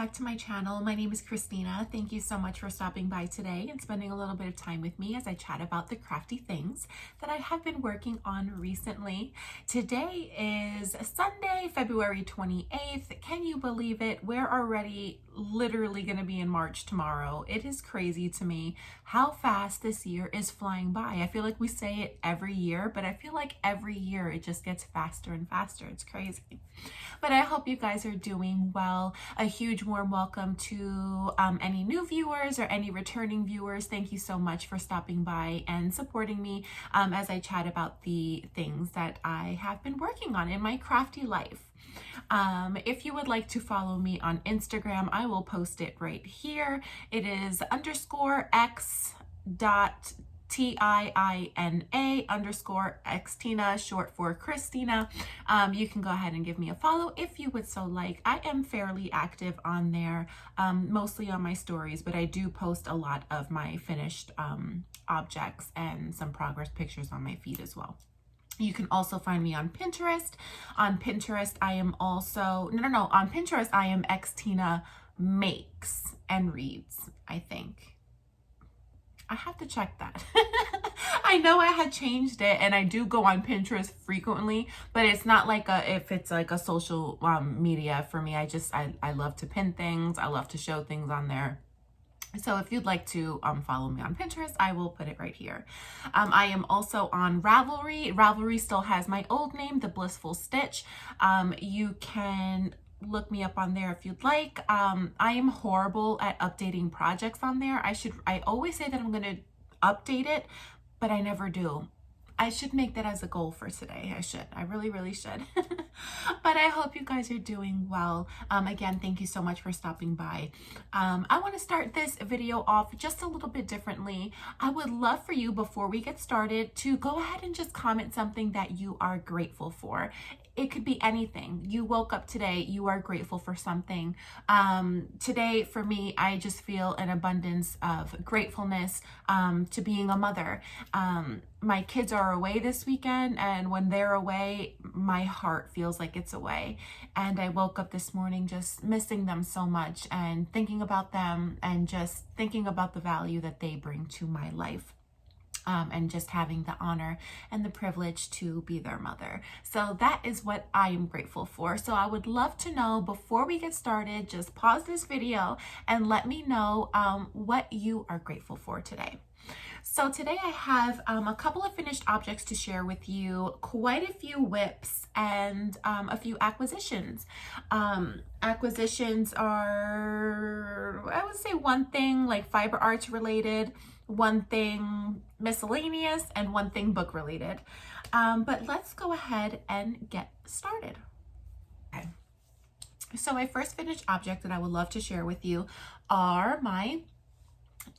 back to my channel. My name is Christina. Thank you so much for stopping by today and spending a little bit of time with me as I chat about the crafty things that I have been working on recently. Today is Sunday, February 28th. Can you believe it? We're already literally going to be in March tomorrow. It is crazy to me how fast this year is flying by. I feel like we say it every year, but I feel like every year it just gets faster and faster. It's crazy. But I hope you guys are doing well. A huge warm welcome to any new viewers or any returning viewers. Thank you so much for stopping by and supporting me as I chat about the things that I have been working on in my crafty life. If you would like to follow me on Instagram, I will post it right here. It is _x.TIINA_xtina, short for Christina. You can go ahead and give me a follow if you would so like. I am fairly active on there, mostly on my stories, but I do post a lot of my finished objects and some progress pictures on my feed as well. You can also find me on Pinterest. On Pinterest, I am also, on Pinterest, I am xtina makes and reads, I think. I have to check that. I know I had changed it and I do go on Pinterest frequently, but it's not like if it's like a social media for me. I love to pin things. I love to show things on there. So if you'd like to follow me on Pinterest, I will put it right here. I am also on Ravelry. Ravelry still has my old name, The Blissful Stitch. You can look me up on there if you'd like. I am horrible at updating projects on there. I always say that I'm going to update it, but I never do. I should make that as a goal for today. I really should. But I hope you guys are doing well. Again, thank you so much for stopping by. I want to start this video off just a little bit differently. I would love for you, before we get started, to go ahead and just comment something that you are grateful for. It could be anything. You woke up today, you are grateful for something. Today, for me, I just feel an abundance of gratefulness to being a mother. My kids are away this weekend, and when they're away, my heart feels like it's away. And I woke up this morning just missing them so much and thinking about them and just thinking about the value that they bring to my life. And just having the honor and the privilege to be their mother. So that is what I am grateful for. So I would love to know, before we get started, just pause this video and let me know what you are grateful for today. So today I have a couple of finished objects to share with you, quite a few whips, and a few acquisitions. Acquisitions are, I would say, one thing like fiber arts related, one thing miscellaneous, and one thing book related. But let's go ahead and get started. Okay. So my first finished object that I would love to share with you are my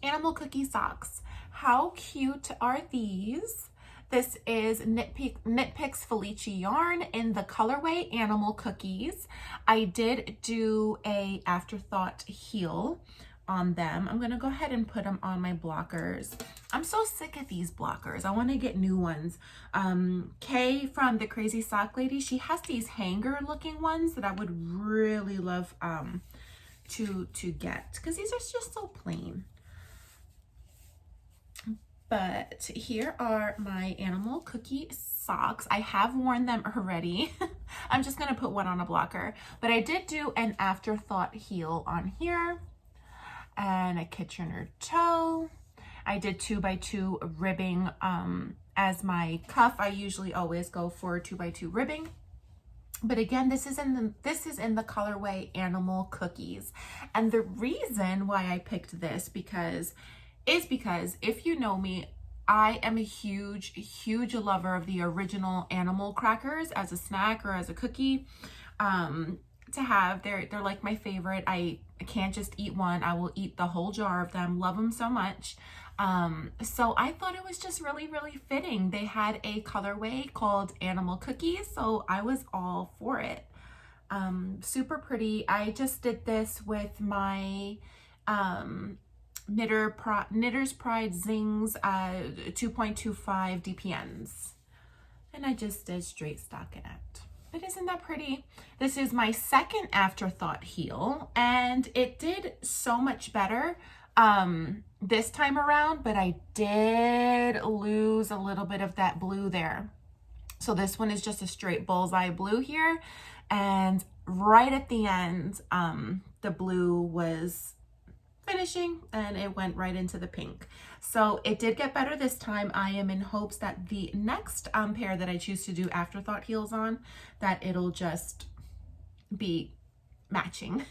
animal cookie socks. How cute are these? This is Knitpicks Felice yarn in the colorway Animal Cookies. I did do a afterthought heel on them. I'm gonna go ahead and put them on my blockers. I'm so sick of these blockers. I want to get new ones. Kay from the Crazy Sock Lady, she has these hanger looking ones that I would really love to get, because these are just so plain. But here are my animal cookie socks. I have worn them already. I'm just gonna put one on a blocker, but I did do an afterthought heel on here and a Kitchener toe. I did 2x2 ribbing as my cuff. I usually always go for 2x2 ribbing. But again, this is in the colorway Animal Cookies. And the reason why I picked this is because if you know me, I am a huge lover of the original animal crackers as a snack or as a cookie to have. They're like my favorite. I can't just eat one. I will eat the whole jar of them. Love them so much. So I thought it was just really fitting. They had a colorway called Animal Cookies, so I was all for it. Super pretty. I just did this with my Knitter's Pride Zings 2.25 DPNs, and I just did straight stockinette. But isn't that pretty? This is my second afterthought heel, and it did so much better this time around, but I did lose a little bit of that blue there. So this one is just a straight bullseye blue here, and right at the end, the blue was finishing and it went right into the pink. So it did get better this time. I am in hopes that the next pair that I choose to do afterthought heels on, that it'll just be matching.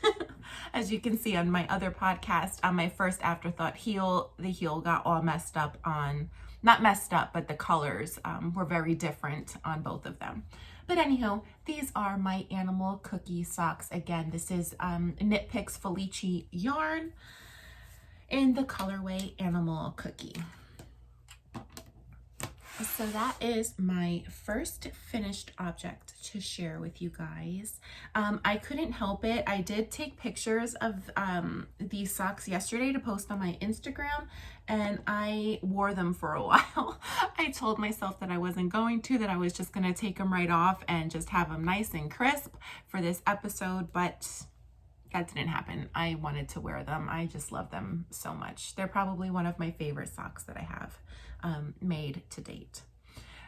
As you can see on my other podcast, on my first afterthought heel, the heel got all messed up on, not messed up, but the colors were very different on both of them. But anyhow, these are my animal cookie socks. Again, this is Knit Picks Felici yarn in the colorway Animal Cookie. So that is my first finished object to share with you guys. I couldn't help it. I did take pictures of these socks yesterday to post on my Instagram, and I wore them for a while. I told myself that I wasn't going to, that I was just going to take them right off and just have them nice and crisp for this episode, but that didn't happen. I wanted to wear them. I just love them so much. They're probably one of my favorite socks that I have made to date.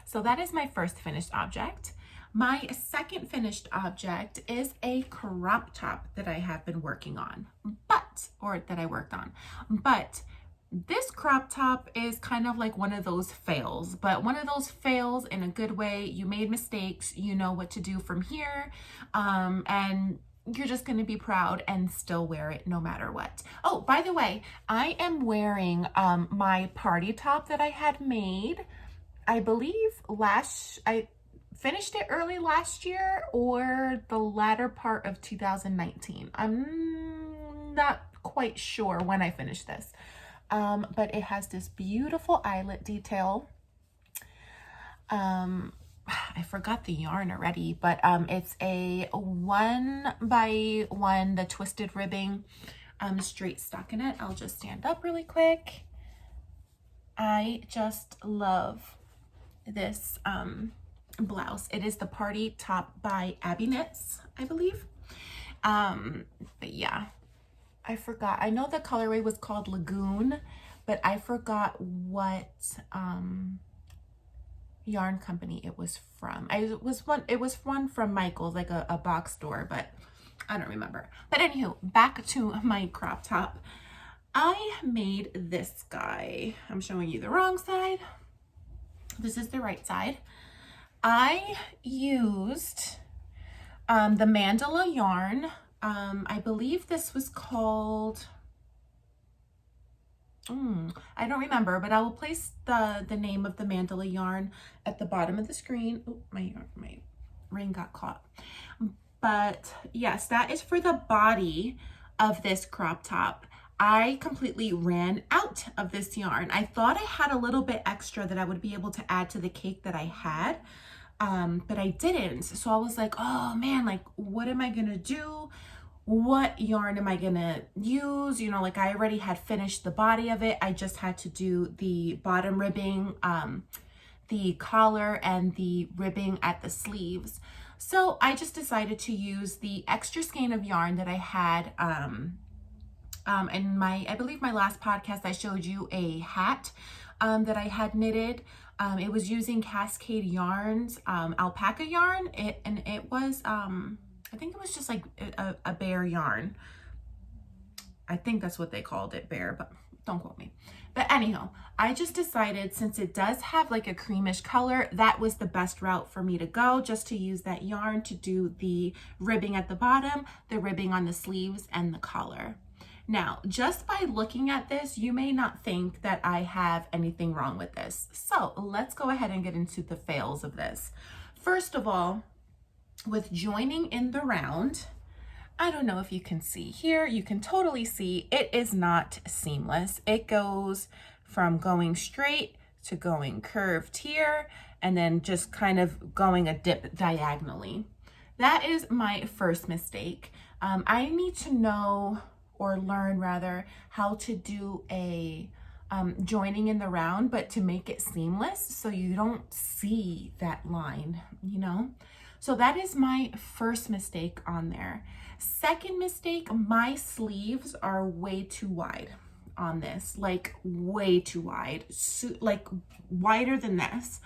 So that is my first finished object. My second finished object is a crop top that I have been working on, that I worked on. But this crop top is kind of like one of those fails, but one of those fails in a good way. You made mistakes, you know what to do from here, and you're just going to be proud and still wear it no matter what. Oh, by the way, I am wearing my party top that I had made, I believe I finished it early last year or the latter part of 2019. I'm not quite sure when I finished this, but it has this beautiful eyelet detail. I forgot the yarn already, but it's a 1x1, the twisted ribbing, straight stockinette. I'll just stand up really quick. I just love this blouse. It is the party top by Abby Knits, I believe. But yeah, I forgot. I know the colorway was called Lagoon, but I forgot what yarn company it was from. It was one from Michael's, like a box store, but I don't remember. But anywho, back to my crop top. I made this guy. I'm showing you the wrong side. This is the right side. I used the Mandala yarn. I believe this was called, I don't remember, but I will place the name of the Mandala yarn at the bottom of the screen. Oh, my ring got caught. But yes, that is for the body of this crop top. I completely ran out of this yarn. I thought I had a little bit extra that I would be able to add to the cake that I had, but I didn't. So I was like, oh man, like what am I gonna do? What yarn am I gonna use? You know, like I already had finished the body of it. I just had to do the bottom ribbing, the collar, and the ribbing at the sleeves. So I just decided to use the extra skein of yarn that I had. In I believe my last podcast, I showed you a hat that I had knitted. It was using Cascade Yarns, alpaca yarn. It was, I think it was just like a bear yarn. I think that's what they called it, bear, but don't quote me. But anyhow, I just decided, since it does have like a creamish color, that was the best route for me to go, just to use that yarn to do the ribbing at the bottom, the ribbing on the sleeves, and the collar. Now, just by looking at this, you may not think that I have anything wrong with this. So let's go ahead and get into the fails of this. First of all, with joining in the round, I don't know if you can see here, you can totally see it is not seamless. It goes from going straight to going curved here, and then just kind of going a dip diagonally. That is my first mistake. I need to know, or learn rather, how to do a joining in the round, but to make it seamless so you don't see that line, you know? So that is my first mistake on there. Second mistake, my sleeves are way too wide on this, like way too wide, like wider than this.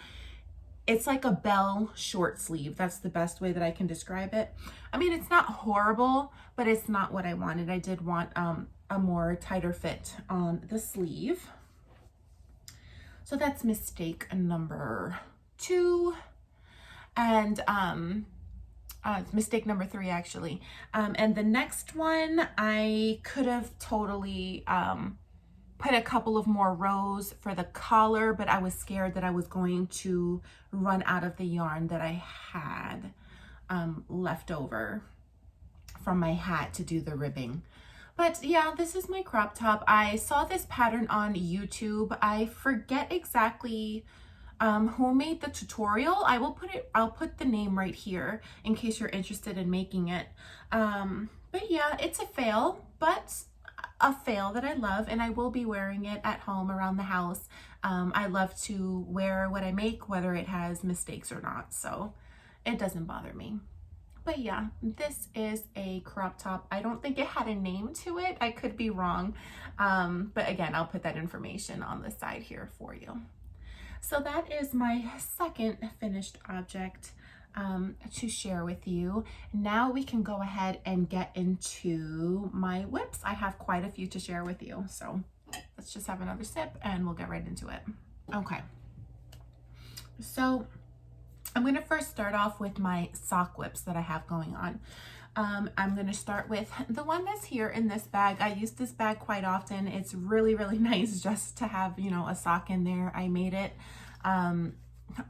It's like a bell short sleeve. That's the best way that I can describe it. I mean, it's not horrible, but it's not what I wanted. I did want a more tighter fit on the sleeve. So that's mistake number 2. And mistake number 3 actually. And the next one, I could have totally put a couple of more rows for the collar, but I was scared that I was going to run out of the yarn that I had left over from my hat to do the ribbing. But yeah, this is my crop top. I saw this pattern on YouTube. I forget exactly who made the tutorial. I'll put the name right here in case you're interested in making it. But yeah, it's a fail, but a fail that I love, and I will be wearing it at home around the house. I love to wear what I make, whether it has mistakes or not, so it doesn't bother me. But yeah, this is a crop top. I don't think it had a name to it. I could be wrong. But again, I'll put that information on the side here for you. So that is my second finished object to share with you. Now we can go ahead and get into my whips. I have quite a few to share with you. So let's just have another sip and we'll get right into it. Okay. So I'm going to first start off with my sock whips that I have going on. I'm going to start with the one that's here in this bag. I use this bag quite often. It's really, really nice just to have, you know, a sock in there. I made it on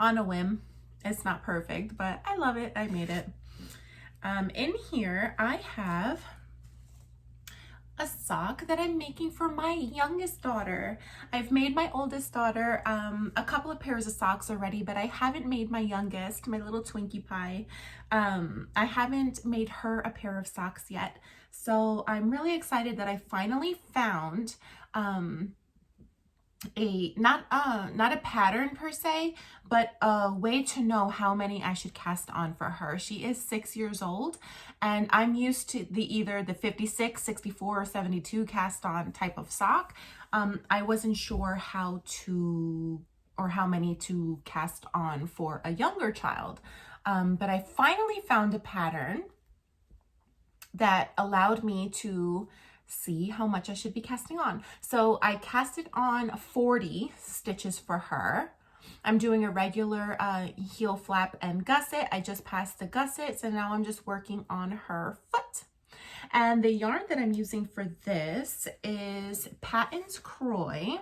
a whim. It's not perfect, but I love it. I made it. In here, I have a sock that I'm making for my youngest daughter. I've made my oldest daughter a couple of pairs of socks already, but I haven't made my youngest, my little Twinkie Pie. I haven't made her a pair of socks yet. So I'm really excited that I finally found not a pattern per se, but a way to know how many I should cast on for her. She is 6 years old, and I'm used to either the 56, 64, or 72 cast on type of sock. I wasn't sure how many to cast on for a younger child, but I finally found a pattern that allowed me to see how much I should be casting on. So I casted on 40 stitches for her. I'm doing a regular heel flap and gusset. I just passed the gusset, so now I'm just working on her foot. And the yarn that I'm using for this is Patton's Croy.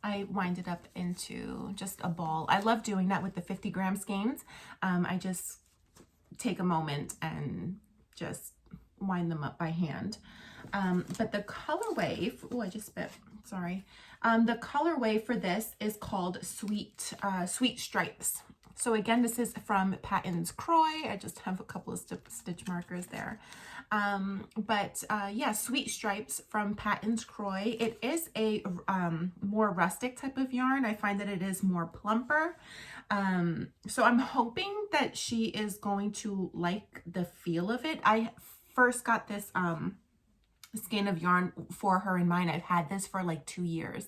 I wind it up into just a ball. I love doing that with the 50-gram skeins. I just take a moment and just wind them up by hand. But the colorway, oh, I just spit, sorry. The colorway for this is called Sweet Stripes. So again, this is from Patton's Croy. I just have a couple of stitch markers there. Yeah, Sweet Stripes from Patton's Croy. It is a more rustic type of yarn. I find that it is more plumper. So I'm hoping that she is going to like the feel of it. I first got this skein of yarn for her in mind. I've had this for like 2 years,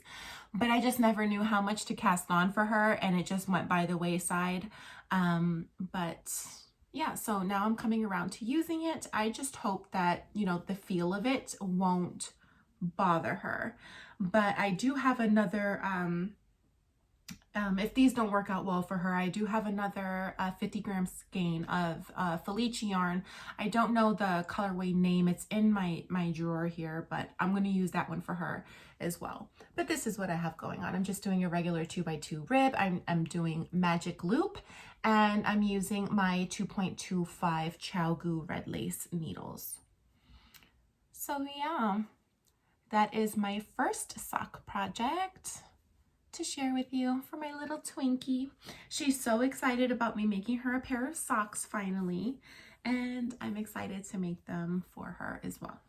but I just never knew how much to cast on for her, and it just went by the wayside. But yeah, so now I'm coming around to using it. I just hope that, you know, the feel of it won't bother her. But I do have another if these don't work out well for her, I do have another 50-gram skein of Felice yarn. I don't know the colorway name. It's in my drawer here, but I'm going to use that one for her as well. But this is what I have going on. I'm just doing a regular 2x2 rib. I'm doing magic loop, and I'm using my 2.25 ChowGoo red lace needles. So yeah, that is my first sock project to share with you for my little Twinkie. She's so excited about me making her a pair of socks finally, and I'm excited to make them for her as well.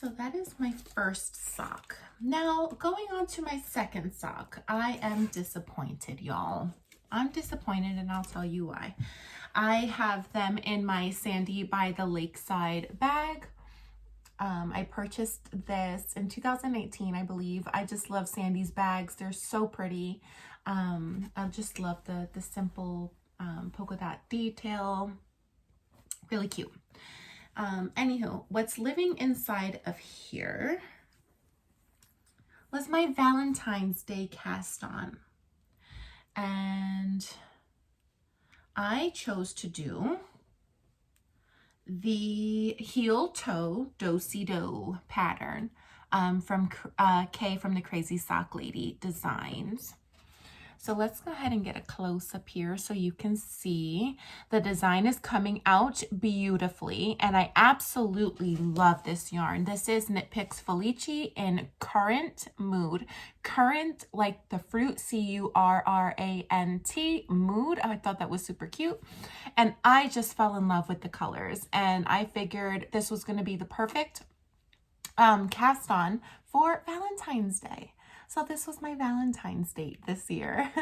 So that is my first sock. Now going on to my second sock. I am disappointed, y'all. I'm disappointed, and I'll tell you why. I have them in my Sandy by the Lakeside bag. I purchased this in 2018, I believe. I just love Sandy's bags. They're so pretty. I just love the simple polka dot detail. Really cute. Anywho, what's living inside of here was my Valentine's Day cast on. And I chose to do the heel toe do-si-do pattern from Kay from the Crazy Sock Lady Designs. So let's go ahead and get a close up here so you can see the design is coming out beautifully, and I absolutely love this yarn. This is Knit Picks Felici in Currant Mood. Currant, like the fruit, C-U-R-R-A-N-T, mood. I thought that was super cute, and I just fell in love with the colors, and I figured this was going to be the perfect cast on for Valentine's Day. So this was my Valentine's date this year.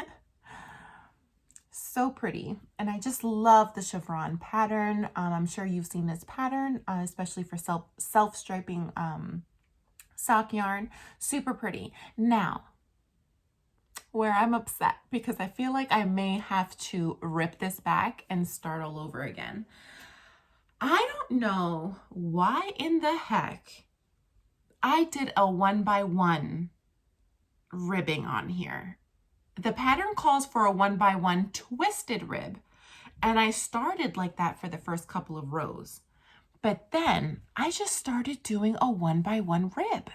So pretty. And I just love the chevron pattern. I'm sure you've seen this pattern, especially for self-striping sock yarn. Super pretty. Now, where I'm upset, because I feel like I may have to rip this back and start all over again. I don't know why in the heck I did a 1x1 ribbing on here. The pattern calls for a 1x1 twisted rib, and I started like that for the first couple of rows, but then I just started doing a 1x1 rib,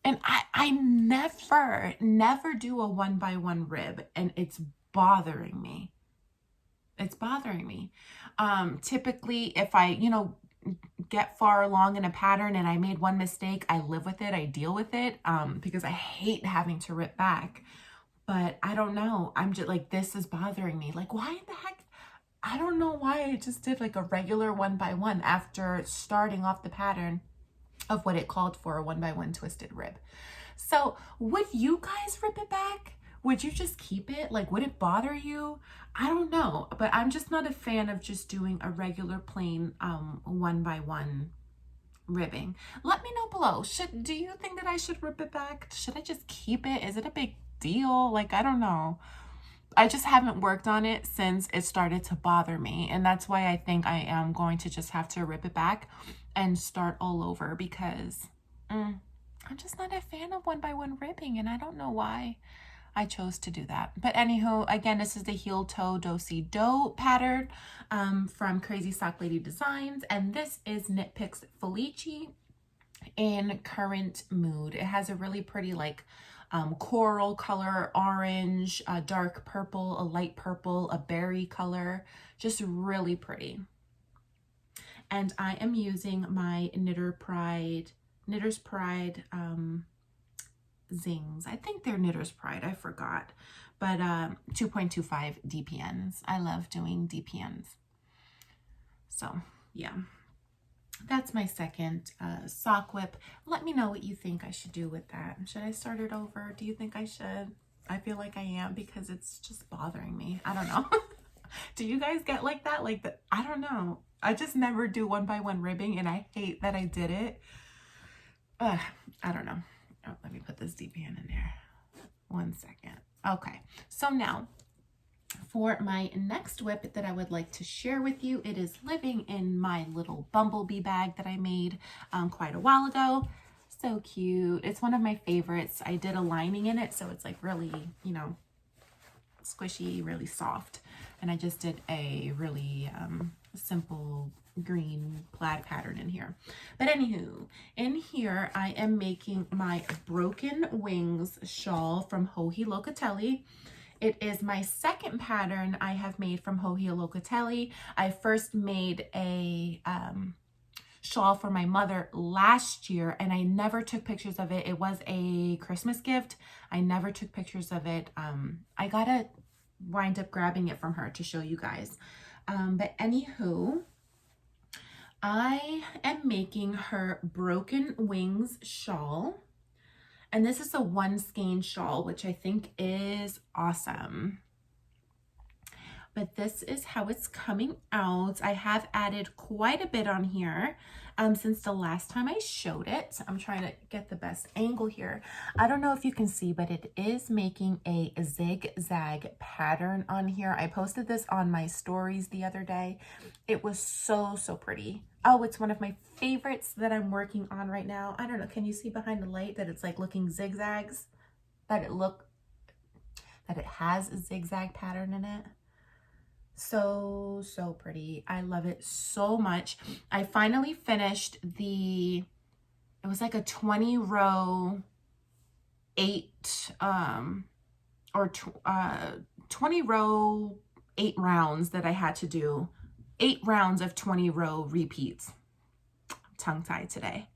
and I never do a 1x1 rib, and it's bothering me. It's bothering me. Typically if I get far along in a pattern and I made one mistake, I live with it, I deal with it, because I hate having to rip back. But I don't know, I'm just like, this is bothering me. Like, why in the heck? I don't know why I just did like a regular 1x1 after starting off the pattern of what it called for, a 1x1 twisted rib. So would you guys rip it back? Would you just keep it? Like, would it bother you? I don't know, but I'm just not a fan of just doing a regular plain 1x1 ribbing. Let me know below. Do you think that I should rip it back? Should I just keep it? Is it a big deal? Like, I don't know. I just haven't worked on it since it started to bother me, and that's why I think I am going to just have to rip it back and start all over, because I'm just not a fan of 1x1 ribbing, and I don't know why I chose to do that. But anywho, again, this is the heel toe do-si-do pattern from Crazy Sock Lady Designs, and this is Knit Picks Felici in Currant Mood. It has a really pretty like coral color, orange, a dark purple, a light purple, a berry color, just really pretty. And I am using my Knitter's Pride Zings. I think they're Knitter's Pride, I forgot, but 2.25 DPNs. I love doing DPNs. So yeah, that's my second sock whip. Let me know what you think I should do with that. Should I start it over? Do you think I should? I feel like I am, because it's just bothering me. I don't know. Do you guys get like that? Like that? I don't know. I just never do 1x1 ribbing, and I hate that I did it. I don't know. Oh, let me put this DPN in there. 1 second. Okay, so now for my next whip that I would like to share with you, it is living in my little bumblebee bag that I made quite a while ago. So cute. It's one of my favorites. I did a lining in it, so it's like really, squishy, really soft. And I just did a really simple green plaid pattern in here. But anywho, in here I am making my Broken Wings shawl from Joji Locatelli. It is my second pattern I have made from Joji Locatelli. I first made a shawl for my mother last year, and I never took pictures of it. It was a Christmas gift. I never took pictures of it. I gotta wind up grabbing it from her to show you guys. But anywho, I am making her Broken Wings shawl. And this is a one skein shawl, which I think is awesome. But this is how it's coming out. I have added quite a bit on here since the last time I showed it. I'm trying to get the best angle here. I don't know if you can see, but it is making a Zig Zag pattern on here. I posted this on my stories the other day. It was so, so pretty. Oh, it's one of my favorites that I'm working on right now. I don't know, can you see behind the light that it's like looking zigzags? That it has a zigzag pattern in it. So, so pretty. I love it so much. I finally finished it was like a 20 row, 20 row, 8 rounds that I had to do. 8 rounds of 20 row repeats. I'm tongue-tied today.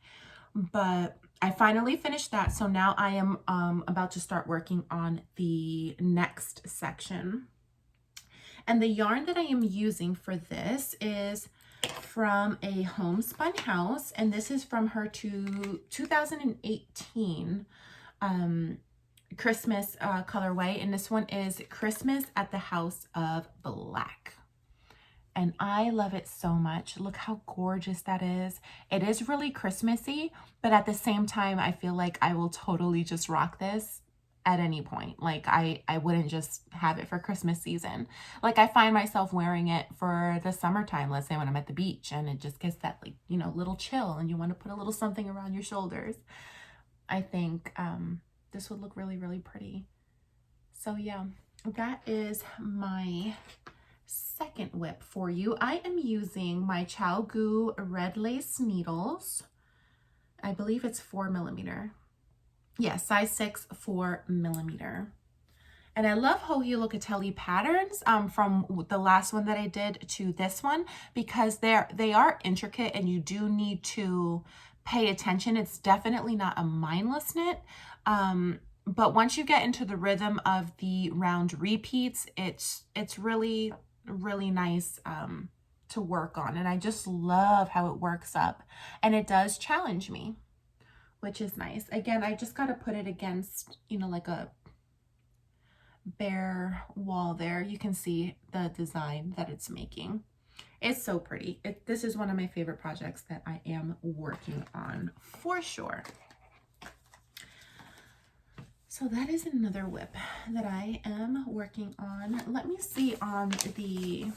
But I finally finished that. So now I am about to start working on the next section. And the yarn that I am using for this is from a homespun house, and this is from her 2018 Christmas colorway, and this one is Christmas at the House of Black. And I love it so much. Look how gorgeous that is. It is really Christmassy, but at the same time, I feel like I will totally just rock this at any point. Like I wouldn't just have it for Christmas season. Like I find myself wearing it for the summertime, let's say when I'm at the beach and it just gets that, like, you know, little chill and you want to put a little something around your shoulders. I think this would look really, really pretty. So yeah, that is my second whip for you. I am using my ChowGoo red lace needles. I believe it's 4mm. Yes, size 6, 4mm. And I love Joji Locatelli patterns from the last one that I did to this one, because they are intricate and you do need to pay attention. It's definitely not a mindless knit. But once you get into the rhythm of the round repeats, it's really, really nice to work on. And I just love how it works up. And it does challenge me, which is nice. Again, I just got to put it against, you know, like a bare wall there. You can see the design that it's making. It's so pretty. This is one of my favorite projects that I am working on for sure. So that is another whip that I am working on. Let me see on the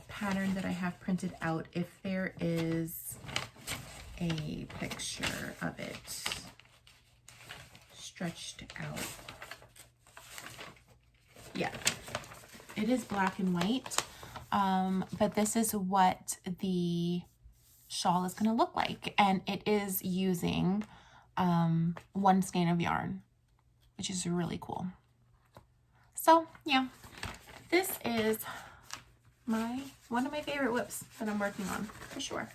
pattern that I have printed out if there is a picture of it stretched out. Yeah, it is black and white, but this is what the shawl is going to look like, and it is using one skein of yarn, which is really cool. So yeah, this is one of my favorite whips that I'm working on for sure.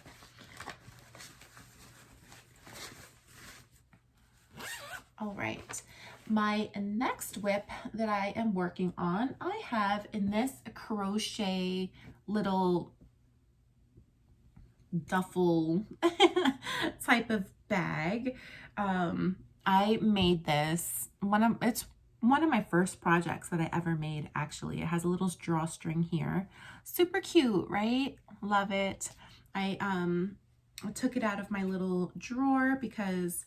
All right, my next whip that I am working on, I have in this crochet little duffel type of bag. I made this, it's one of my first projects that I ever made, actually. It has a little drawstring here. Super cute, right? Love it. I took it out of my little drawer because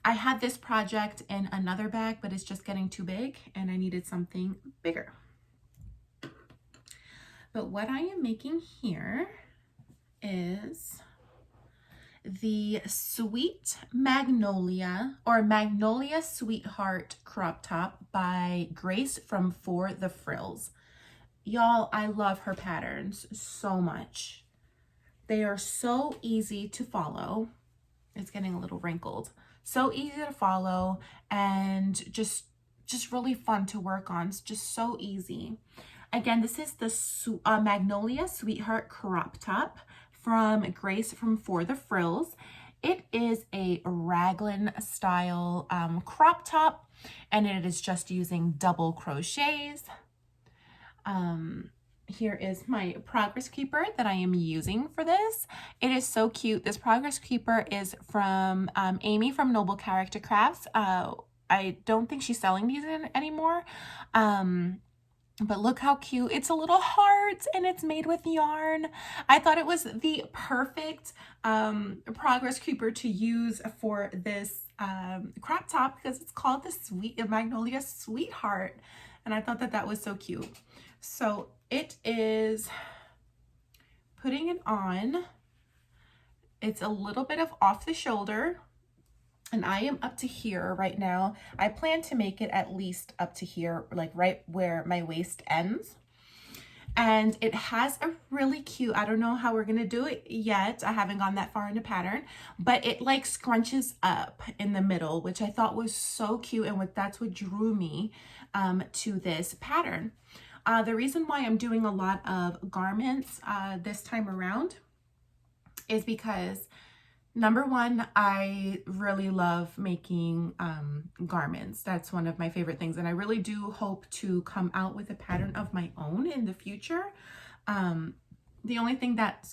I had this project in another bag, but it's just getting too big and I needed something bigger. But what I am making here is the Sweet Magnolia, or Magnolia Sweetheart crop top by Grace from For the Frills. Y'all, I love her patterns so much. They are so easy to follow. It's getting a little wrinkled. So easy to follow and just really fun to work on. It's just so easy. Again, this is the Magnolia Sweetheart crop top from Grace from For the Frills. It is a raglan style crop top, and it is just using double crochets. here is my progress keeper that I am using for this. It is so cute. This progress keeper is from Amy from Noble Character Crafts. I don't think she's selling these anymore. But look how cute. It's a little heart and it's made with yarn. I thought it was the perfect progress keeper to use for this crop top because it's called the Magnolia Sweetheart. And I thought that that was so cute. So it is putting it on. It's a little bit of off the shoulder. And I am up to here right now. I plan to make it at least up to here, like right where my waist ends. And it has a really cute, I don't know how we're gonna do it yet. I haven't gone that far in the pattern, but it like scrunches up in the middle, which I thought was so cute. And that's what drew me to this pattern. The reason why I'm doing a lot of garments this time around is because number one, I really love making garments. That's one of my favorite things. And I really do hope to come out with a pattern of my own in the future. The only thing that,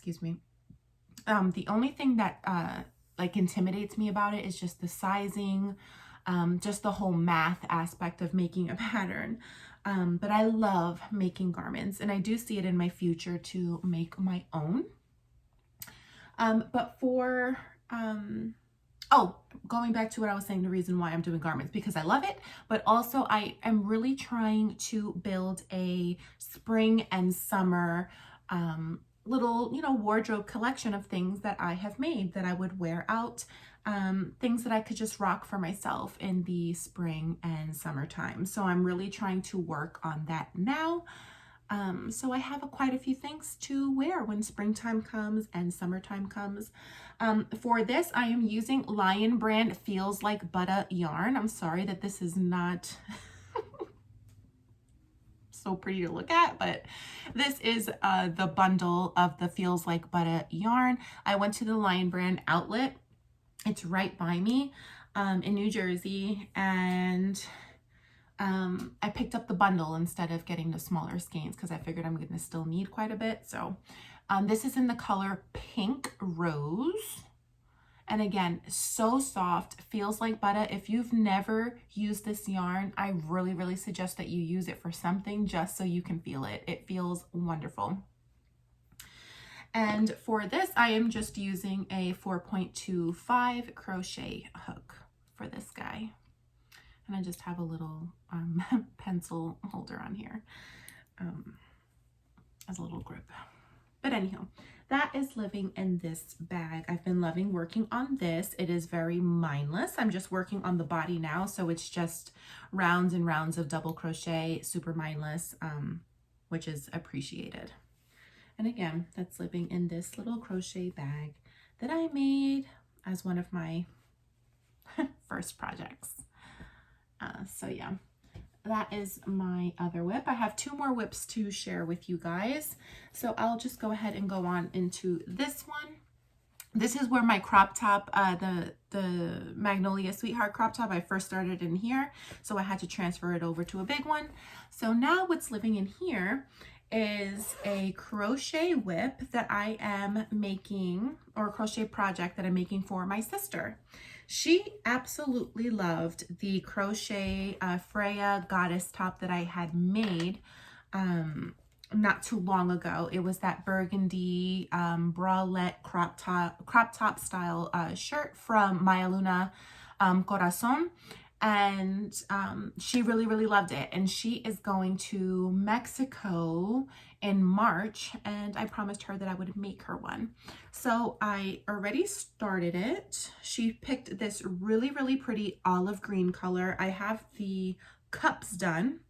like intimidates me about it is just the sizing, just the whole math aspect of making a pattern. But I love making garments and I do see it in my future to make my own. But for, going back to what I was saying, the reason why I'm doing garments, because I love it, but also I am really trying to build a spring and summer, little, wardrobe collection of things that I have made that I would wear out, things that I could just rock for myself in the spring and summertime. So I'm really trying to work on that now. So I have quite a few things to wear when springtime comes and summertime comes. For this, I am using Lion brand Feels Like Butter yarn. I'm sorry that this is not so pretty to look at, but this is the bundle of the Feels Like Butter yarn. I went to the Lion brand outlet. It's right by me in New Jersey, and I picked up the bundle instead of getting the smaller skeins because I figured I'm going to still need quite a bit. So this is in the color Pink Rose. And again, so soft, feels like butter. If you've never used this yarn, I really, really suggest that you use it for something just so you can feel it. It feels wonderful. And for this, I am just using a 4.25 crochet hook for this guy. And I just have a little pencil holder on here as a little grip. But anyhow, that is living in this bag. I've been loving working on this. It is very mindless. I'm just working on the body now, so it's just rounds and rounds of double crochet, super mindless, which is appreciated. And again, that's living in this little crochet bag that I made as one of my first projects. So yeah, that is my other whip. I have 2 more whips to share with you guys. So I'll just go ahead and go on into this one. This is where my crop top, the Magnolia Sweetheart crop top, I first started in here. So I had to transfer it over to a big one. So now what's living in here is a crochet whip that I am making, or a crochet project that I'm making for my sister. She absolutely loved the crochet Freya goddess top that I had made not too long ago. It was that burgundy bralette crop top style shirt from Maya Luna Corazon. And she really, really loved it. And she is going to Mexico in March, and I promised her that I would make her one. So I already started it. She picked this really, really pretty olive green color. I have the cups done.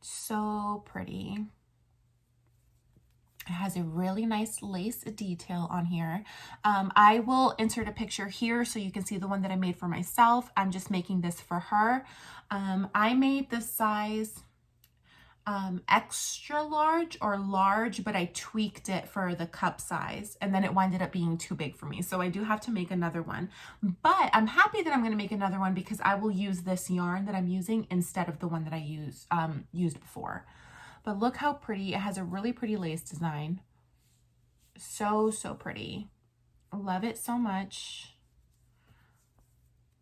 So pretty. It has a really nice lace detail on here. I will insert a picture here so you can see the one that I made for myself. I'm just making this for her. I made the size extra large or large, but I tweaked it for the cup size, and then it winded up being too big for me. So I do have to make another one, but I'm happy that I'm going to make another one because I will use this yarn that I'm using instead of the one that I used before. But look how pretty. It has a really pretty lace design. So pretty. Love it so much.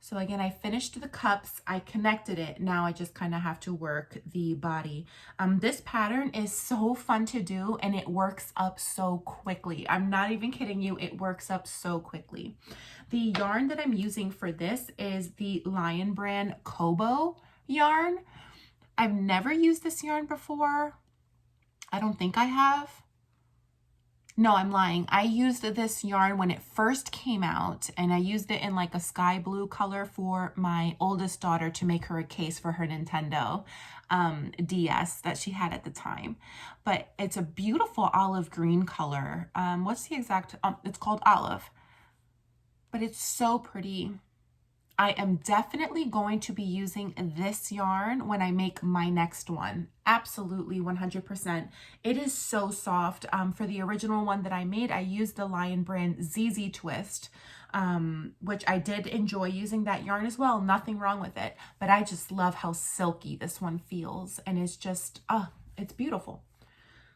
So again, I finished the cups, I connected it. Now I just kind of have to work the body. This pattern is so fun to do, and it works up so quickly. I'm not even kidding you, it works up so quickly. The yarn that I'm using for this is the Lion brand Kobo yarn. I've never used this yarn before. I don't think I have. No, I'm lying. I used this yarn when it first came out, and I used it in like a sky blue color for my oldest daughter to make her a case for her Nintendo DS that she had at the time. But it's a beautiful olive green color. What's the exact, it's called olive, but it's so pretty. I am definitely going to be using this yarn when I make my next one. Absolutely, 100%. It is so soft. For the original one that I made, I used the Lion brand ZZ Twist, which I did enjoy using that yarn as well. Nothing wrong with it. But I just love how silky this one feels. And it's just, it's beautiful.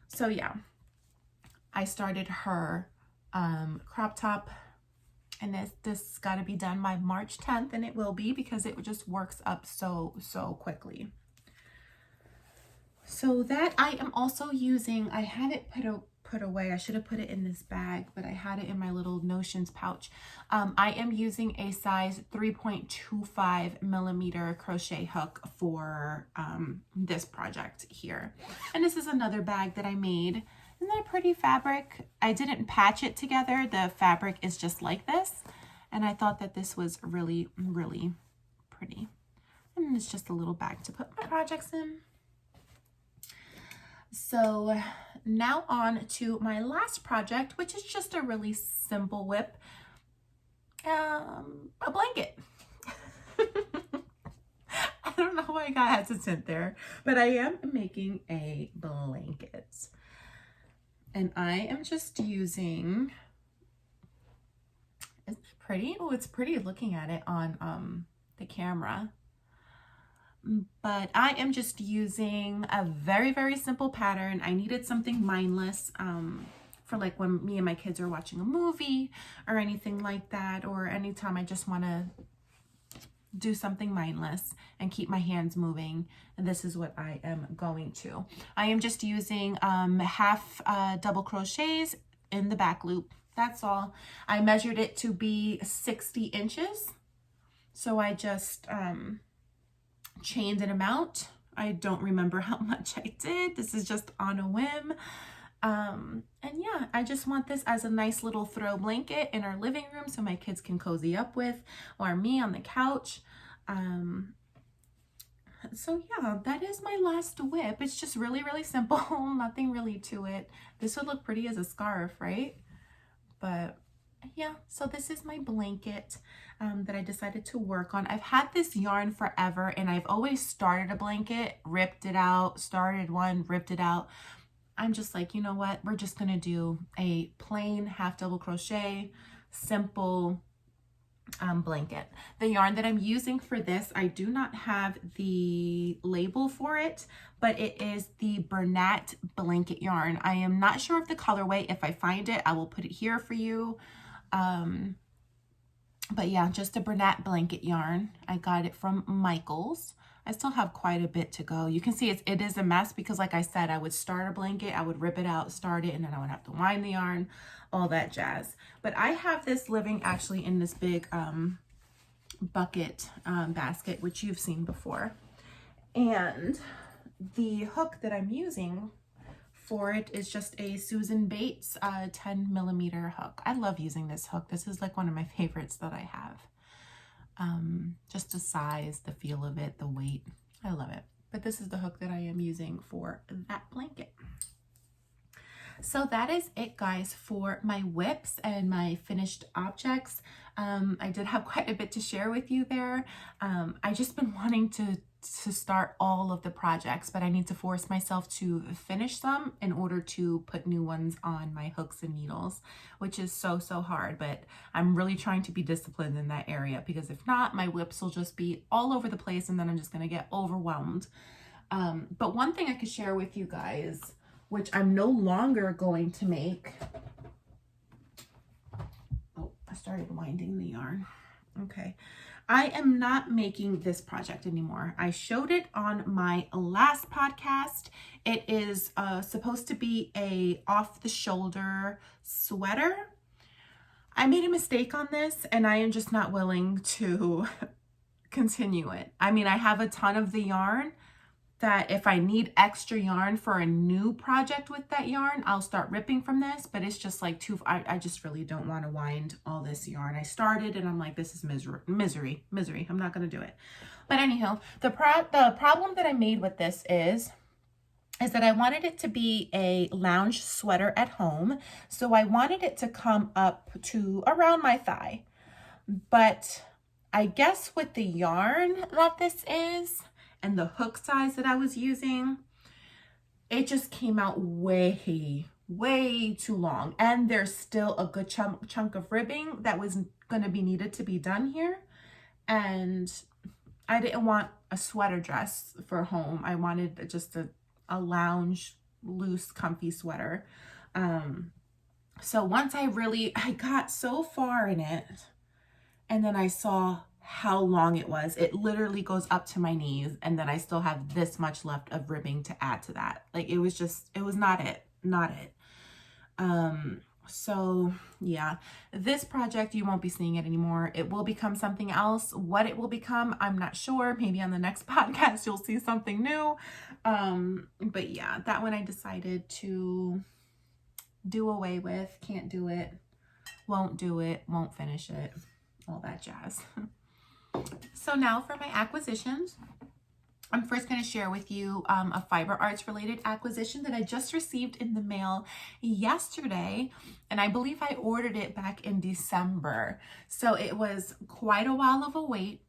So yeah, I started her crop top. And this got to be done by March 10th, and it will be because it just works up so quickly. So that I am also using, I had it put away. I should have put it in this bag, but I had it in my little Notions pouch. I am using a size 3.25 millimeter crochet hook for this project here. And this is another bag that I made. Isn't that a pretty fabric? I didn't patch it together. The fabric is just like this. And I thought that this was really pretty. And it's just a little bag to put my projects in. So now on to my last project, which is just a really simple whip. A blanket. I don't know why I had to sit there, but I am making a blanket. And I am just using, it's pretty. Oh, it's pretty looking at it on the camera. But I am just using a very simple pattern. I needed something mindless for like when me and my kids are watching a movie or anything like that, or anytime I just want to do something mindless and keep my hands moving. And this is what I am going to. I am just using half double crochets in the back loop. That's all. I measured it to be 60 inches. So I just chained an amount. I don't remember how much I did. This is just on a whim. And yeah, I just want this as a nice little throw blanket in our living room so my kids can cozy up with, or me on the couch. So yeah, that is my last whip. It's just really simple. Nothing really to it. This would look pretty as a scarf, right? But yeah, so this is my blanket that I decided to work on. I've had this yarn forever, and I've always started a blanket, ripped it out, started one, ripped it out. I'm just like, you know what? We're just going to do a plain half double crochet, simple blanket. The yarn that I'm using for this, I do not have the label for it, but it is the Bernat blanket yarn. I am not sure of the colorway. If I find it, I will put it here for you. But yeah, just a Bernat blanket yarn. I got it from Michael's. I still have quite a bit to go. You can see it is a mess because, like I said, I would start a blanket, I would rip it out, start it, and then I would have to wind the yarn, all that jazz. But I have this living actually in this big bucket basket, which you've seen before. And the hook that I'm using for it is just a Susan Bates 10 millimeter hook. I love using this hook. This is like one of my favorites that I have. Just the size, the feel of it, the weight. I love it. But this is the hook that I am using for that blanket. So that is it, guys, for my whips and my finished objects. I did have quite a bit to share with you there. I just been wanting to start all of the projects, but I need to force myself to finish them in order to put new ones on my hooks and needles, which is so hard. But I'm really trying to be disciplined in that area, because if not, my whips will just be all over the place and then I'm just going to get overwhelmed. But one thing I could share with you guys, which I'm no longer going to make. Oh, I started winding the yarn. Okay. I am not making this project anymore. I showed it on my last podcast. It is supposed to be a off-the-shoulder sweater. I made a mistake on this and I am just not willing to continue it. I mean, I have a ton of the yarn that if I need extra yarn for a new project with that yarn, I'll start ripping from this, but it's just like I just really don't want to wind all this yarn. I started and I'm like, this is misery. I'm not going to do it. But anyhow, the problem that I made with this is that I wanted it to be a lounge sweater at home. So I wanted it to come up to around my thigh. But I guess with the yarn that this is, and the hook size that I was using, it just came out way too long. And there's still a good chunk of ribbing that was going to be needed to be done here. And I didn't want a sweater dress for home. I wanted just a lounge, loose, comfy sweater. So once I got so far in it, and then I saw how long it was. It literally goes up to my knees, and then I still have this much left of ribbing to add to that. Like, it was not it. So yeah, this project, you won't be seeing it anymore. It will become something else. What it will become, I'm not sure. Maybe on the next podcast you'll see something new. But yeah, that one I decided to do away with. Can't do it, won't do it, won't finish it, all that jazz. So now for my acquisitions. I'm first going to share with you a Fiber Arts related acquisition that I just received in the mail yesterday, and I believe I ordered it back in December. So it was quite a while of a wait,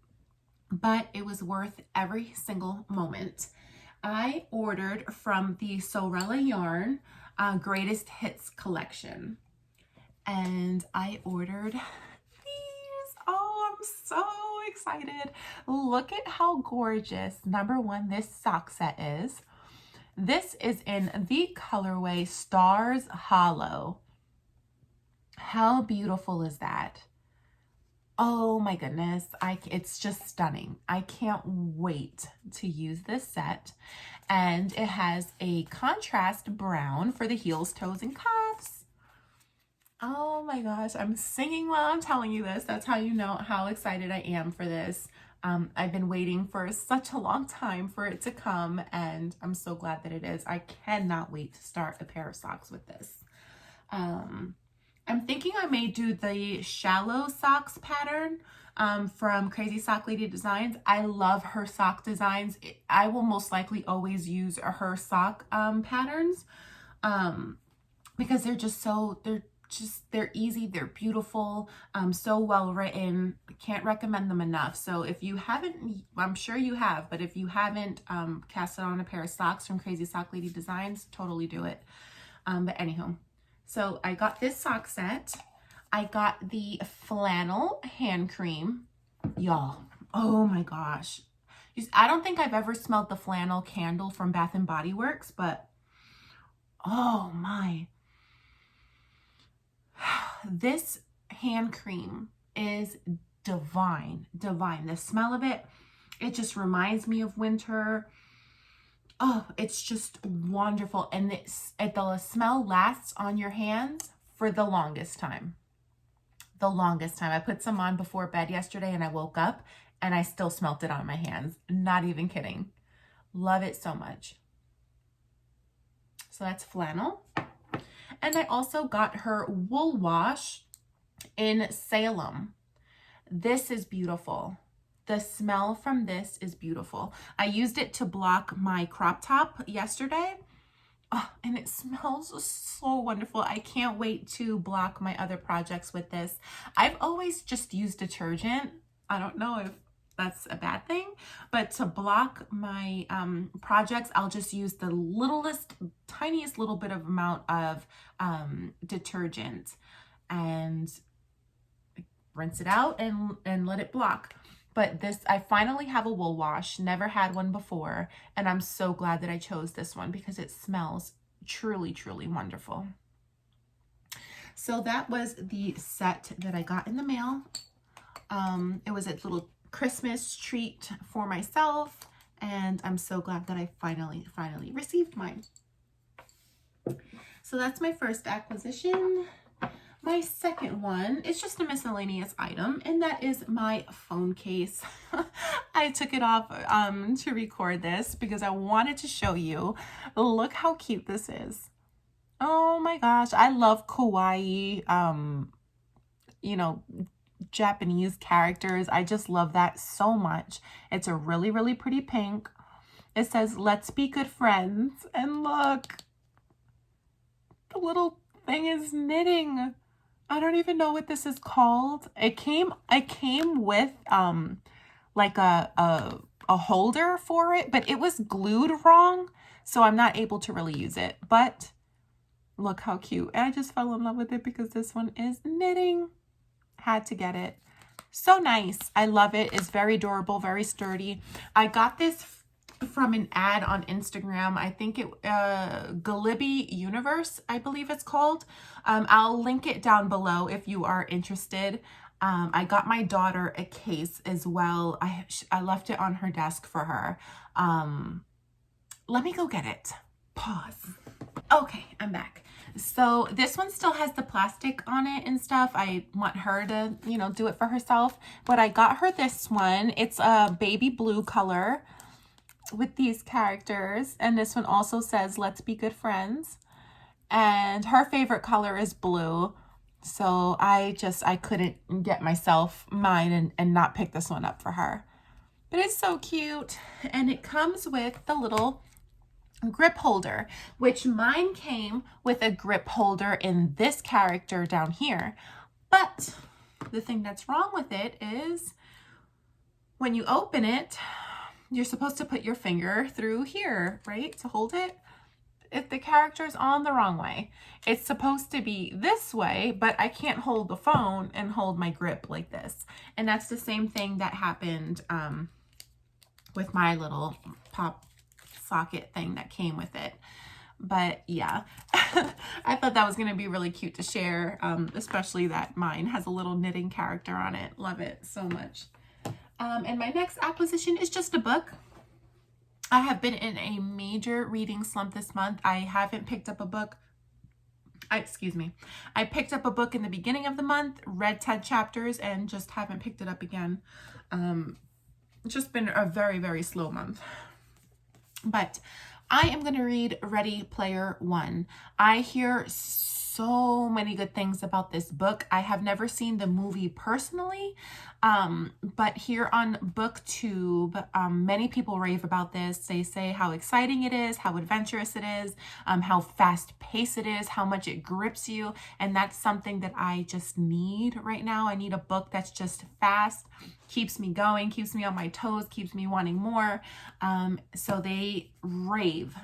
but it was worth every single moment. I ordered from the Sorella Yarn Greatest Hits collection, and I ordered these. Oh, I'm so excited. Look at how gorgeous, number one, this sock set is. This is in the colorway Stars Hollow. How beautiful is that? Oh my goodness, it's just stunning. I can't wait to use this set. And it has a contrast brown for the heels, toes, and cuffs. Oh my gosh, I'm singing while I'm telling you this. That's how you know how excited I am for this. I've been waiting for such a long time for it to come, and I'm so glad that it is. I cannot wait to start a pair of socks with this. I'm thinking I may do the shallow socks pattern from Crazy Sock Lady Designs. I love her sock designs. I will most likely always use her sock patterns because they're just they're easy, they're beautiful, so well written. Can't recommend them enough. So if you haven't, I'm sure you have, but if you haven't casted on a pair of socks from Crazy Sock Lady Designs, totally do it. But anyhow, so I got this sock set. I got the flannel hand cream, y'all. Oh my gosh, I don't think I've ever smelled the flannel candle from Bath and Body Works, but oh my. This hand cream is divine. The smell of it, it just reminds me of winter. Oh, it's just wonderful. And the smell lasts on your hands for the longest time. I put some on before bed yesterday and I woke up and I still smelt it on my hands. Not even kidding. Love it so much. So that's flannel. And I also got her wool wash in Salem. This is beautiful. The smell from this is beautiful. I used it to block my crop top yesterday. Oh, and it smells so wonderful. I can't wait to block my other projects with this. I've always just used detergent. I don't know if that's a bad thing, but to block my projects, I'll just use the littlest, tiniest little bit of amount of detergent and rinse it out and let it block. But this, I finally have a wool wash, never had one before, and I'm so glad that I chose this one because it smells truly, truly wonderful. So that was the set that I got in the mail. It was a little Christmas treat for myself, and I'm so glad that I finally received mine. So that's my first acquisition. My second one is just a miscellaneous item, and that is my phone case. I took it off to record this because I wanted to show you. Look how cute this is. Oh my gosh, I love kawaii, you know, Japanese characters. I just love that so much. It's a really, really pretty pink. It says, "Let's be good friends." And look, the little thing is knitting. I don't even know what this is called. I came with like a holder for it, but it was glued wrong, so I'm not able to really use it. But look how cute. And I just fell in love with it because this one is knitting. Had to get it. So nice. I love it. It's very durable, very sturdy. I got this from an ad on Instagram. I think it Galibi Universe, I believe it's called. I'll link it down below if you are interested. I got my daughter a case as well. I left it on her desk for her. Let me go get it. Pause. Okay, I'm back. So this one still has the plastic on it and stuff. I want her to, you know, do it for herself, but I got her this one. It's a baby blue color with these characters, and this one also says, "Let's be good friends," and her favorite color is blue, so I couldn't get myself mine and not pick this one up for her. But it's so cute, and it comes with the little grip holder, which mine came with a grip holder in this character down here. But the thing that's wrong with it is when you open it, you're supposed to put your finger through here, right, to hold it. If the character's on the wrong way, it's supposed to be this way, but I can't hold the phone and hold my grip like this. And that's the same thing that happened with my little pop socket thing that came with it. But yeah, I thought that was going to be really cute to share, especially that mine has a little knitting character on it. Love it so much. And my next acquisition is just a book. I have been in a major reading slump this month. I haven't picked up a book. Excuse me. I picked up a book in the beginning of the month, read 10 chapters, and just haven't picked it up again. It's just been a very, very slow month. But I am going to read Ready Player One. I hear so many good things about this book. I have never seen the movie personally, but here on BookTube, many people rave about this. They say how exciting it is, how adventurous it is, how fast-paced it is, how much it grips you, and that's something that I just need right now. I need a book that's just fast, keeps me going, keeps me on my toes, keeps me wanting more. So they rave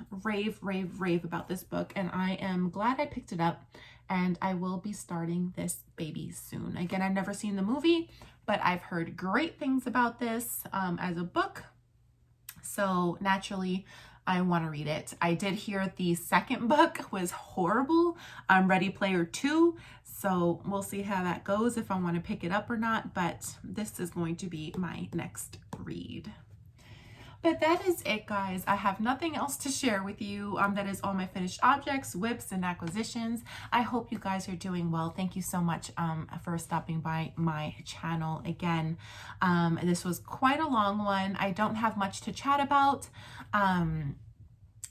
about this book, and I am glad I picked it up, and I will be starting this baby soon. Again, I've never seen the movie, but I've heard great things about this as a book, so naturally I want to read it. I did hear the second book was horrible, Ready Player 2, so we'll see how that goes, if I want to pick it up or not, but this is going to be my next read. But that is it, guys. I have nothing else to share with you. That is all my finished objects, whips, and acquisitions. I hope you guys are doing well. Thank you so much for stopping by my channel again. This was quite a long one. I don't have much to chat about.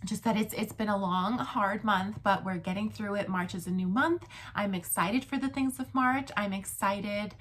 just that it's been a long, hard month, but we're getting through it. March is a new month. I'm excited for the things of March. I'm excited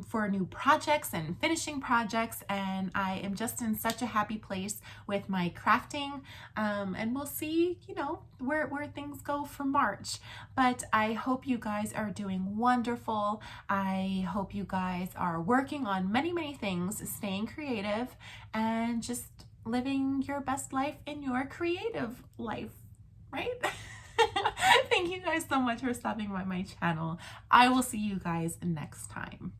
for new projects and finishing projects, and I am just in such a happy place with my crafting, and we'll see, you know, where things go for March. But I hope you guys are doing wonderful. I hope you guys are working on many things, staying creative, and just living your best life in your creative life, right? Thank you guys so much for stopping by my channel. I will see you guys next time.